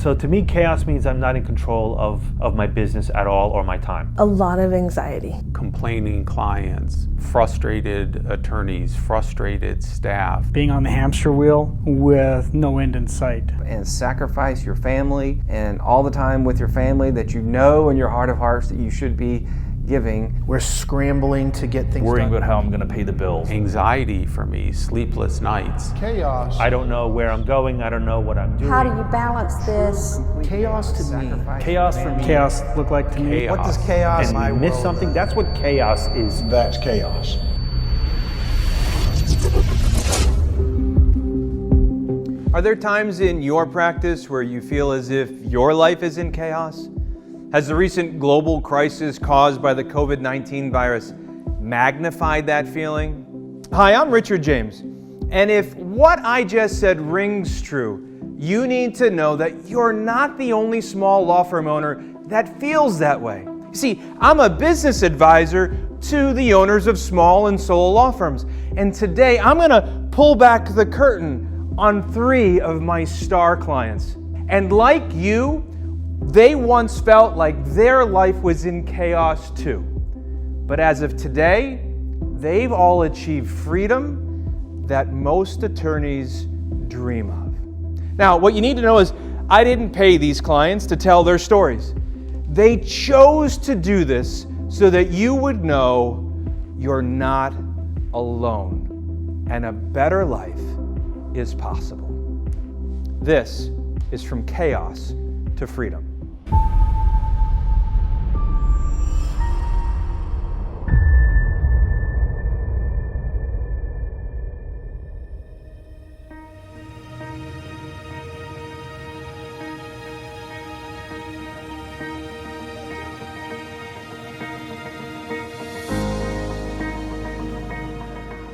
So to me, chaos means I'm not in control of my business at all or my time. A lot of anxiety. Complaining clients, frustrated attorneys, frustrated staff. Being on the hamster wheel with no end in sight. And sacrifice your family and all the time with your family that you know in your heart of hearts that you should be giving. We're scrambling to get things Worrying done. about how I'm going to pay the bills. Anxiety for me, sleepless nights. Chaos. I don't know where I'm going. I don't know what I'm doing. How do you balance this? Chaos to me. Chaos for me. Chaos looked like to me. What does chaos And you miss something, that's what chaos is. That's chaos. Are there times in your practice where you feel as if your life is in chaos? Has the recent global crisis caused by the COVID-19 virus magnified that feeling? Hi, I'm Richard James, and if what I just said rings true, you need to know that you're not the only small law firm owner that feels that way. See, I'm a business advisor to the owners of small and solo law firms, and today I'm going to pull back the curtain on 3 of my star clients. And like you, they once felt like their life was in chaos too. But as of today, they've all achieved freedom that most attorneys dream of. Now, what you need to know is I didn't pay these clients to tell their stories. They chose to do this so that you would know you're not alone and a better life is possible. This is From Chaos to Freedom.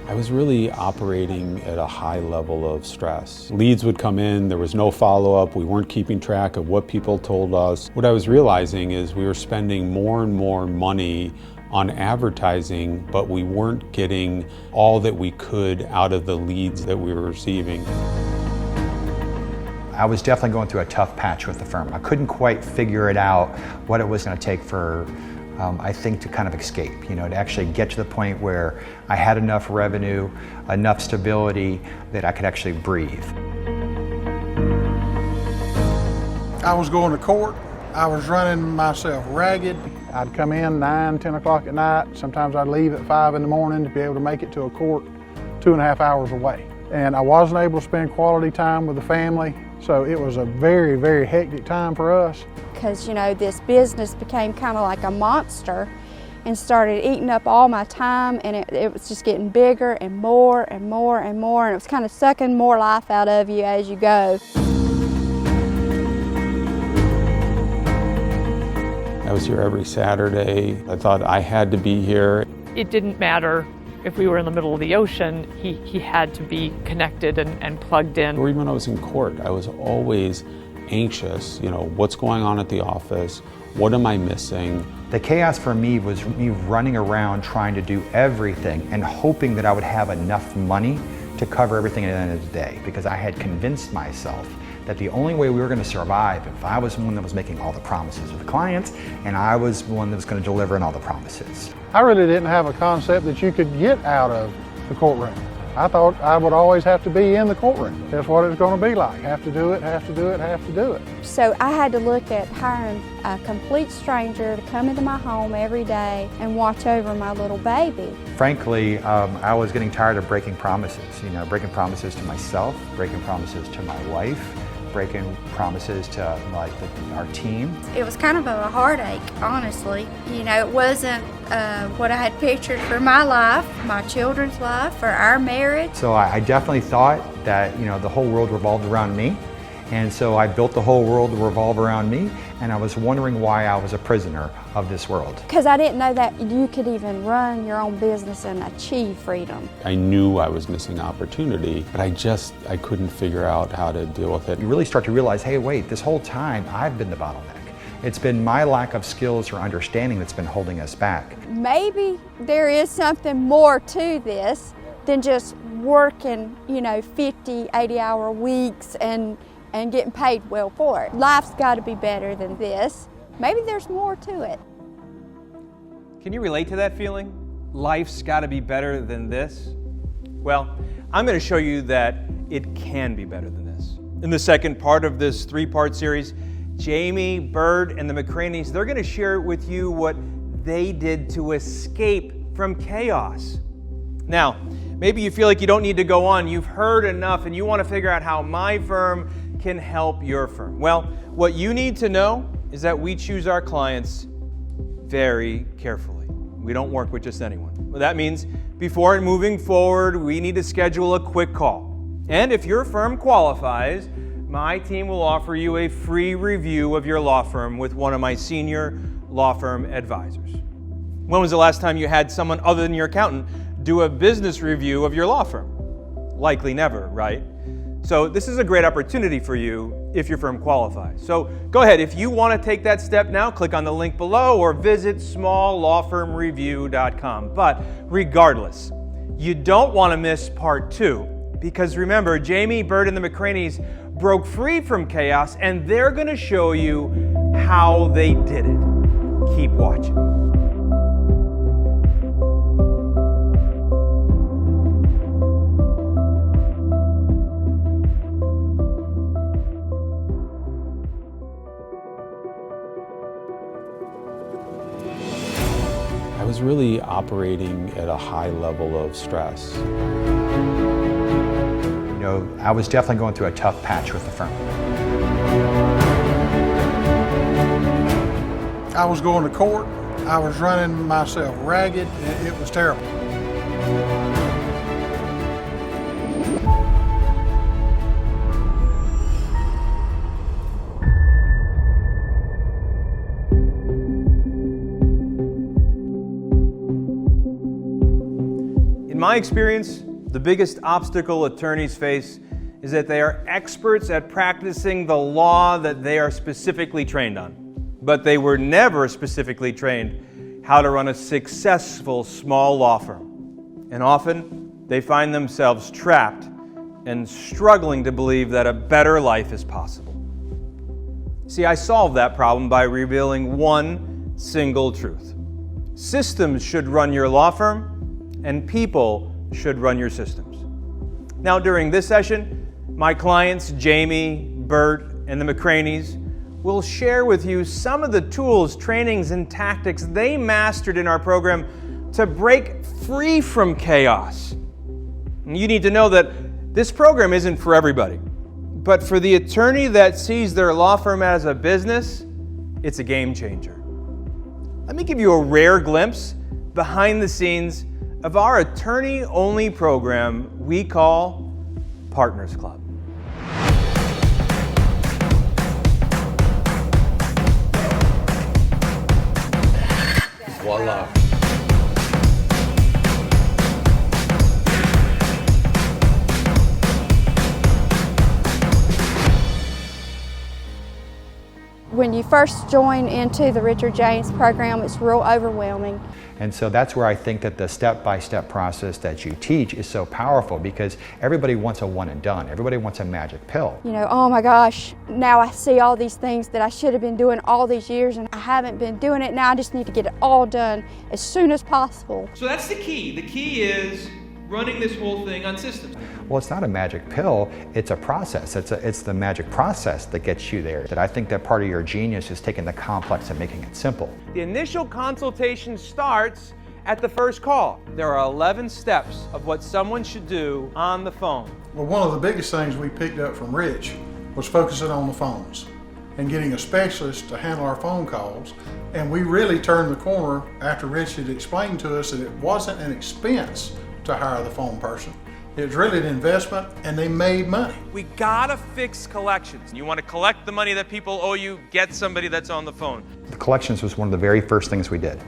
I was really operating at a high level of stress. Leads would come in, there was no follow-up, we weren't keeping track of what people told us. What I was realizing is we were spending more and more money on advertising, but we weren't getting all that we could out of the leads that we were receiving. I was definitely going through a tough patch with the firm. I couldn't quite figure it out what it was going to take for I think to kind of escape, to actually get to the point where I had enough revenue, enough stability that I could actually breathe. I was going to court. I was running myself ragged. I'd come in 9, 10 o'clock at night. Sometimes I'd leave at 5 in the morning to be able to make it to a court 2.5 hours away. And I wasn't able to spend quality time with the family. So it was a very, very hectic time for us. Because, this business became kind of like a monster and started eating up all my time, and it was just getting bigger and more and more and more, and it was kind of sucking more life out of you as you go. I was here every Saturday. I thought I had to be here. It didn't matter if we were in the middle of the ocean, he had to be connected and plugged in. Or even when I was in court, I was always anxious, what's going on at the office, what am I missing? The chaos for me was me running around trying to do everything and hoping that I would have enough money to cover everything at the end of the day, because I had convinced myself that the only way we were going to survive if I was the one that was making all the promises to the clients and I was the one that was going to deliver on all the promises. I really didn't have a concept that you could get out of the courtroom. I thought I would always have to be in the courtroom. That's what it's going to be like. Have to do it, have to do it, have to do it. So I had to look at hiring a complete stranger to come into my home every day and watch over my little baby. Frankly, I was getting tired of breaking promises. Breaking promises to myself, breaking promises to my wife, breaking promises to our team. It was kind of a heartache, honestly. It wasn't what I had pictured for my life, my children's life, for our marriage. So I definitely thought that the whole world revolved around me, and so I built the whole world to revolve around me, and I was wondering why I was a prisoner of this world. Because I didn't know that you could even run your own business and achieve freedom. I knew I was missing opportunity, but I couldn't figure out how to deal with it. You really start to realize, hey, wait, this whole time I've been the bottleneck. It's been my lack of skills or understanding that's been holding us back. Maybe there is something more to this than just working, 50, 80-hour weeks and and getting paid well for it. Life's got to be better than this. Maybe there's more to it. Can you relate to that feeling? Life's got to be better than this? Well, I'm going to show you that it can be better than this. In the second part of this three-part series, Jamie, Bert, and the McCraneys, they're going to share with you what they did to escape from chaos. Now, maybe you feel like you don't need to go on. You've heard enough and you want to figure out how my firm can help your firm. Well, what you need to know is that we choose our clients very carefully. We don't work with just anyone. Well, that means before moving forward, we need to schedule a quick call. And if your firm qualifies, my team will offer you a free review of your law firm with one of my senior law firm advisors. When was the last time you had someone other than your accountant do a business review of your law firm? Likely never, right? So this is a great opportunity for you if your firm qualifies. So go ahead, if you want to take that step now, click on the link below or visit smalllawfirmreview.com. But regardless, you don't want to miss part 2, because remember, Jamie, Bert, and the McCraneys broke free from chaos, and they're going to show you how they did it. Keep watching. I was really operating at a high level of stress. You know, I was definitely going through a tough patch with the firm. I was going to court. I was running myself ragged. It was terrible. In my experience, the biggest obstacle attorneys face is that they are experts at practicing the law that they are specifically trained on. But they were never specifically trained how to run a successful small law firm. And often, they find themselves trapped and struggling to believe that a better life is possible. See, I solved that problem by revealing one single truth. Systems should run your law firm, and people should run your systems. Now, during this session, my clients, Jamie, Bert, and the McCraneys, will share with you some of the tools, trainings, and tactics they mastered in our program to break free from chaos. And you need to know that this program isn't for everybody, but for the attorney that sees their law firm as a business, it's a game changer. Let me give you a rare glimpse behind the scenes of our attorney-only program we call Partners Club. Voila. When you first join into the Richard James program, it's real overwhelming. And so that's where I think that the step-by-step process that you teach is so powerful, because everybody wants a one and done. Everybody wants a magic pill. You know, oh my gosh, now I see all these things that I should have been doing all these years and I haven't been doing it. Now I just need to get it all done as soon as possible. So that's the key. The key is running this whole thing on systems. Well, it's not a magic pill, it's a process. It's the magic process that gets you there. That I think that part of your genius is taking the complex and making it simple. The initial consultation starts at the first call. There are 11 steps of what someone should do on the phone. Well, one of the biggest things we picked up from Rich was focusing on the phones and getting a specialist to handle our phone calls. And we really turned the corner after Rich had explained to us that it wasn't an expense to hire the phone person. It's really an investment, and they made money. We gotta fix collections. You want to collect the money that people owe you, get somebody that's on the phone. The collections was one of the very first things we did.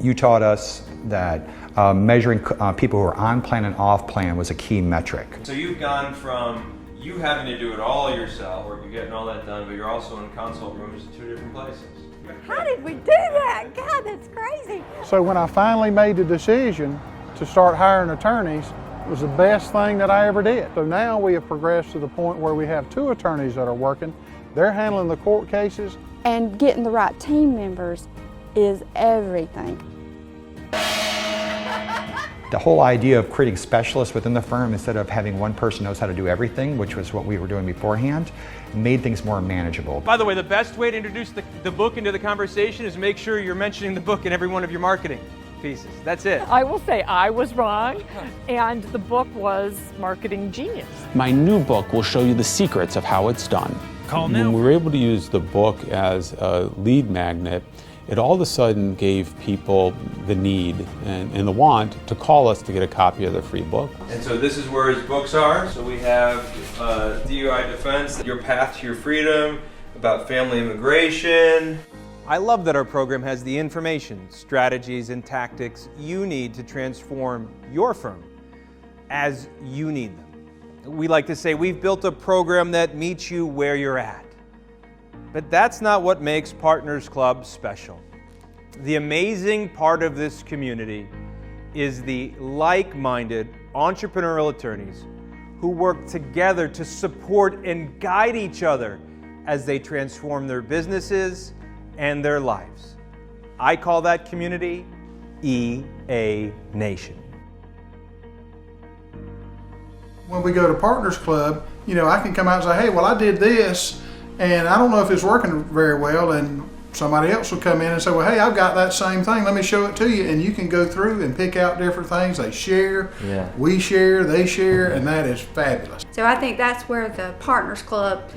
You taught us that measuring people who are on plan and off plan was a key metric. So you've gone from you having to do it all yourself, or you're getting all that done, but you're also in consult rooms in 2 different places. How did we do that? God, that's crazy. So when I finally made the decision to start hiring attorneys, It was the best thing that I ever did. So now we have progressed to the point where we have 2 attorneys that are working. They're handling the court cases. And getting the right team members is everything. The whole idea of creating specialists within the firm instead of having one person knows how to do everything, which was what we were doing beforehand, made things more manageable. By the way, the best way to introduce the book into the conversation is make sure you're mentioning the book in every one of your marketing pieces. That's it. I will say I was wrong, and the book was marketing genius. My new book will show you the secrets of how it's done. Call now. When we were able to use the book as a lead magnet, it all of a sudden gave people the need and the want to call us to get a copy of the free book. And so this is where his books are. So we have DUI Defense, Your Path to Your Freedom, about family immigration. I love that our program has the information, strategies, and tactics you need to transform your firm as you need them. We like to say we've built a program that meets you where you're at. But that's not what makes Partners Club special. The amazing part of this community is the like-minded entrepreneurial attorneys who work together to support and guide each other as they transform their businesses and their lives. I call that community EA Nation. When we go to Partners Club, I can come out and say, hey, well, I did this, and I don't know if it's working very well, and somebody else will come in and say, well, hey, I've got that same thing, let me show it to you, and you can go through and pick out different things. They share, we share, they share, and that is fabulous. So I think that's where the Partners Club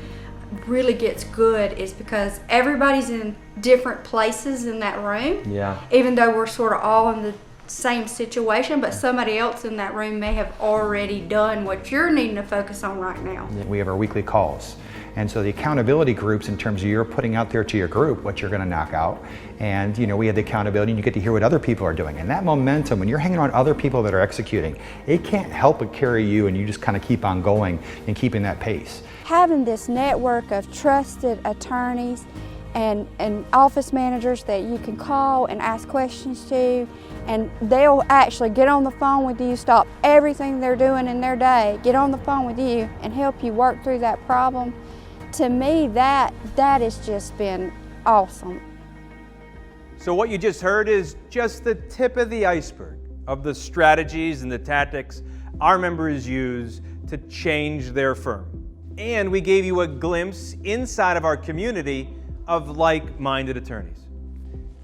really gets good, is because everybody's in different places in that room. Even though we're sort of all in the same situation, but somebody else in that room may have already done what you're needing to focus on right now. We have our weekly calls. And so the accountability groups, in terms of you're putting out there to your group what you're going to knock out, and we have the accountability, and you get to hear what other people are doing. And that momentum, when you're hanging around other people that are executing, it can't help but carry you, and you just kind of keep on going and keeping that pace. Having this network of trusted attorneys and office managers that you can call and ask questions to, and they'll actually get on the phone with you, stop everything they're doing in their day, get on the phone with you and help you work through that problem. To me, that has just been awesome. So what you just heard is just the tip of the iceberg of the strategies and the tactics our members use to change their firm. And we gave you a glimpse inside of our community of like-minded attorneys.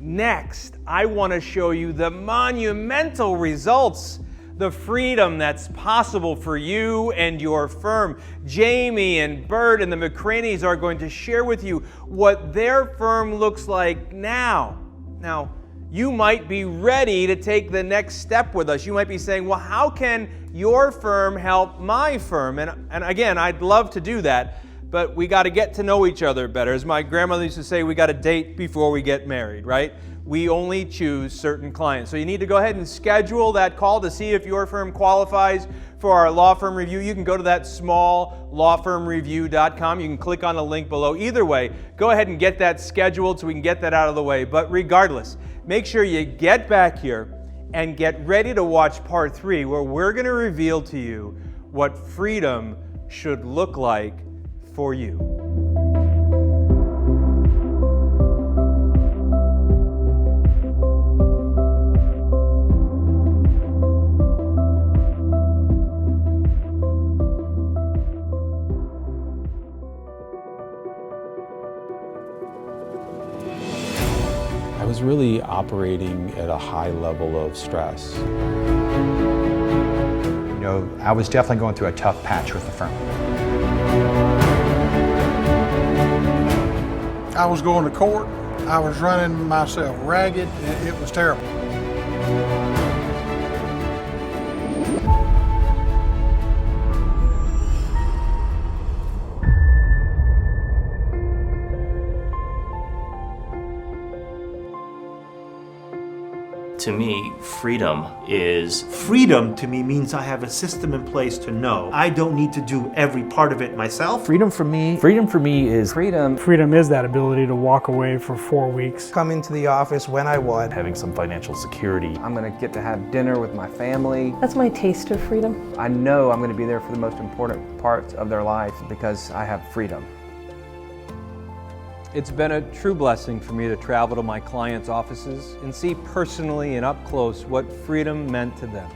Next, I want to show you the monumental results, the freedom that's possible for you and your firm. Jamie and Bert and the McCraneys are going to share with you what their firm looks like now. Now, you might be ready to take the next step with us. You might be saying, well, how can your firm help my firm? And again, I'd love to do that, but we got to get to know each other better. As my grandmother used to say, we got to date before we get married, right? We only choose certain clients. So you need to go ahead and schedule that call to see if your firm qualifies for our law firm review. You can go to that smalllawfirmreview.com. You can click on the link below. Either way, go ahead and get that scheduled so we can get that out of the way. But regardless, make sure you get back here and get ready to watch part 3, where we're going to reveal to you what freedom should look like for you. I was really operating at a high level of stress. I was definitely going through a tough patch with the firm. I was going to court. I was running myself ragged. It was terrible. To me, freedom is... Freedom to me means I have a system in place to know I don't need to do every part of it myself. Freedom for me is... Freedom is that ability to walk away for 4 weeks. Come into the office when I want. Having some financial security. I'm going to get to have dinner with my family. That's my taste of freedom. I know I'm going to be there for the most important parts of their life because I have freedom. It's been a true blessing for me to travel to my clients' offices and see personally and up close what freedom meant to them.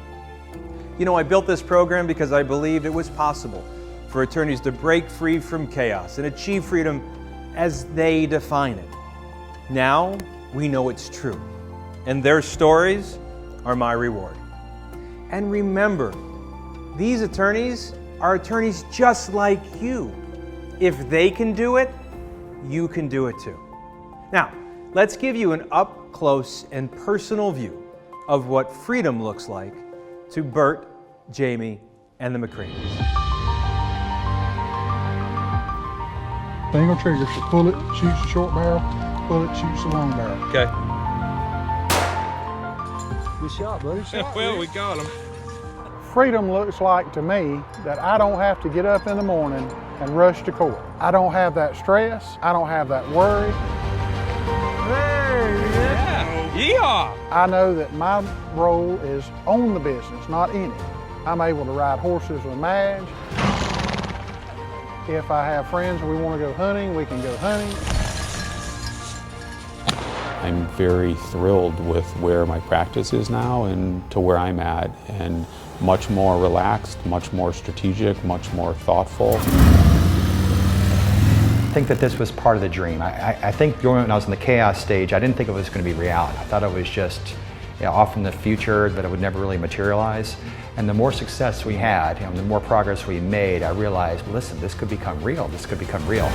You know, I built this program because I believed it was possible for attorneys to break free from chaos and achieve freedom as they define it. Now, we know it's true, and their stories are my reward. And remember, these attorneys are attorneys just like you. If they can do it, you can do it too. Now, let's give you an up-close and personal view of what freedom looks like to Bert, Jamie, and the McCreans. Single trigger, so pull it, shoots the short barrel, pull it, shoots the long barrel. Okay. Good shot, buddy. Well, we got him. Freedom looks like to me that I don't have to get up in the morning and rush to court. I don't have that stress. I don't have that worry. Yeehaw! I know that my role is on the business, not in it. I'm able to ride horses with Madge. If I have friends and we want to go hunting, we can go hunting. I'm very thrilled with where my practice is now and to where I'm at, and much more relaxed, much more strategic, much more thoughtful. I think that this was part of the dream. I think when I was in the chaos stage, I didn't think it was going to be reality. I thought it was just off in the future, that it would never really materialize. And the more success we had, the more progress we made, I realized, listen, this could become real. This could become real.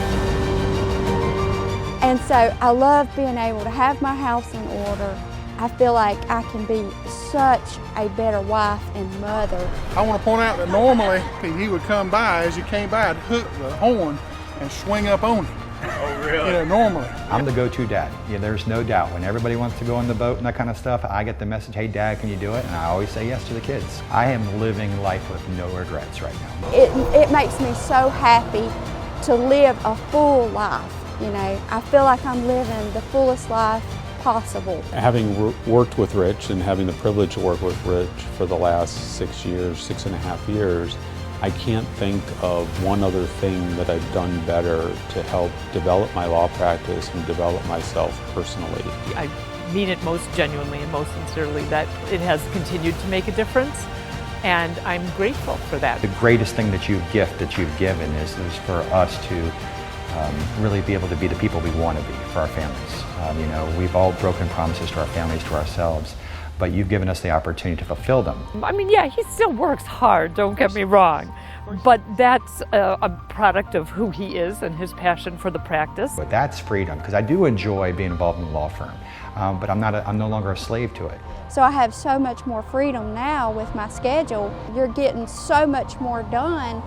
And so I love being able to have my house in order. I feel like I can be such a better wife and mother. I want to point out that normally he would come by, as he came by, I'd hook the horn and swing up on him. Oh, really? Normally. I'm the go-to dad. There's no doubt. When everybody wants to go on the boat and that kind of stuff, I get the message, hey Dad, can you do it? And I always say yes to the kids. I am living life with no regrets right now. It makes me so happy to live a full life. I feel like I'm living the fullest life possible. Having worked with Rich and having the privilege to work with Rich for the last 6 years, 6.5 years, I can't think of one other thing that I've done better to help develop my law practice and develop myself personally. I mean it most genuinely and most sincerely that it has continued to make a difference, and I'm grateful for that. The greatest thing that you've given is for us to really be able to be the people we want to be for our families. We've all broken promises to our families, to ourselves, but you've given us the opportunity to fulfill them. I mean, yeah, he still works hard, don't get me wrong, but that's a product of who he is and his passion for the practice. But that's freedom, because I do enjoy being involved in the law firm, but I'm no longer a slave to it. So I have so much more freedom now with my schedule. You're getting so much more done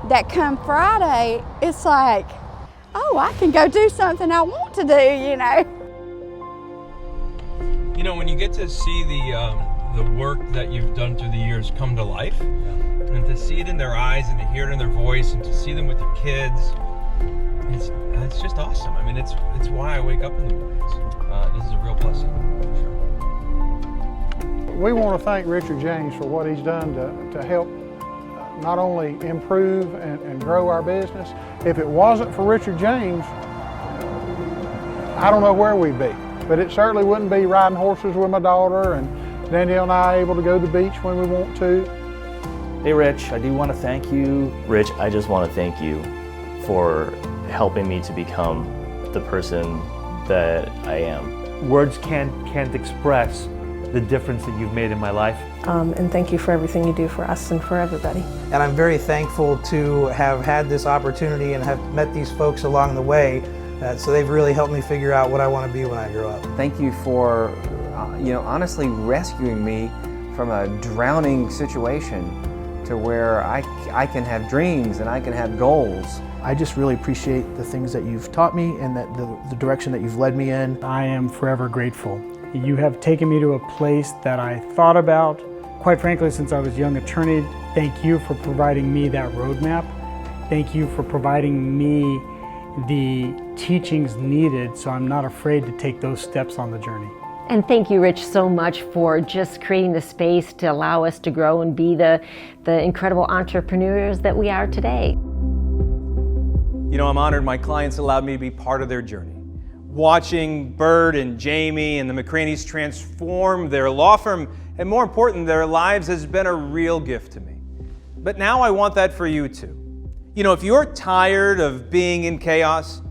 that come Friday, it's like, oh, I can go do something I want to do, When you get to see the work that you've done through the years come to life, and to see it in their eyes and to hear it in their voice and to see them with their kids, it's just awesome. I mean, it's why I wake up in the mornings. This is a real blessing. We want to thank Richard James for what he's done to help not only improve and grow our business. If it wasn't for Richard James, I don't know where we'd be. But it certainly wouldn't be riding horses with my daughter and Danielle and I able to go to the beach when we want to. Hey Rich, I do want to thank you. Rich, I just want to thank you for helping me to become the person that I am. Words can't express the difference that you've made in my life. And thank you for everything you do for us and for everybody. And I'm very thankful to have had this opportunity and have met these folks along the way. So they've really helped me figure out what I want to be when I grow up. Thank you for, honestly rescuing me from a drowning situation to where I can have dreams and I can have goals. I just really appreciate the things that you've taught me and that the direction that you've led me in. I am forever grateful You have taken me to a place that I thought about, quite frankly, since I was a young attorney. Thank you for providing me that roadmap. Thank you for providing me the teachings needed so I'm not afraid to take those steps on the journey. And thank you, Rich, so much for just creating the space to allow us to grow and be the incredible entrepreneurs that we are today. You know, I'm honored my clients allowed me to be part of their journey. Watching Bert and Jamie and the McCraneys transform their law firm, and more important, their lives, has been a real gift to me. But now I want that for you too. You know, if you're tired of being in chaos,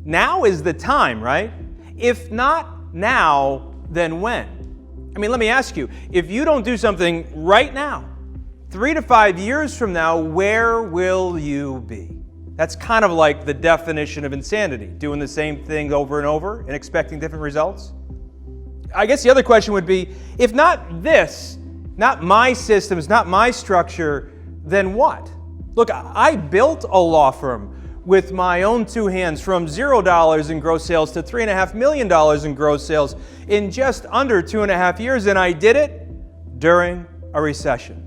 now is the time, right? If not now, then when? I mean, let me ask you, if you don't do something right now, 3 to 5 years from now, where will you be? That's kind of like the definition of insanity, doing the same thing over and over and expecting different results. I guess the other question would be, if not this, not my systems, not my structure, then what? Look, I built a law firm with my own 2 hands from $0 in gross sales to $3.5 million in gross sales in just under 2.5 years, and I did it during a recession.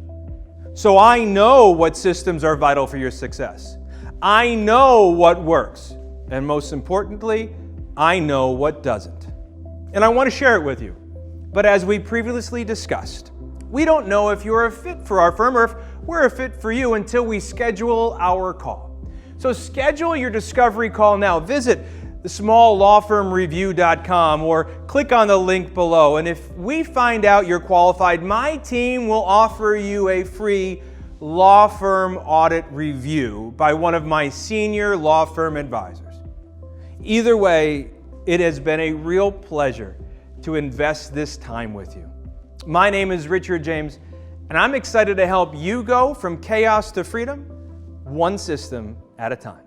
So I know what systems are vital for your success. I know what works, and most importantly, I know what doesn't. And I want to share it with you. But as we previously discussed, we don't know if you're a fit for our firm or if we're a fit for you until we schedule our call. So schedule your discovery call now. Visit thesmalllawfirmreview.com or click on the link below. And if we find out you're qualified, my team will offer you a free law firm audit review by one of my senior law firm advisors. Either way, it has been a real pleasure to invest this time with you. My name is Richard James, and I'm excited to help you go from chaos to freedom, one system at a time.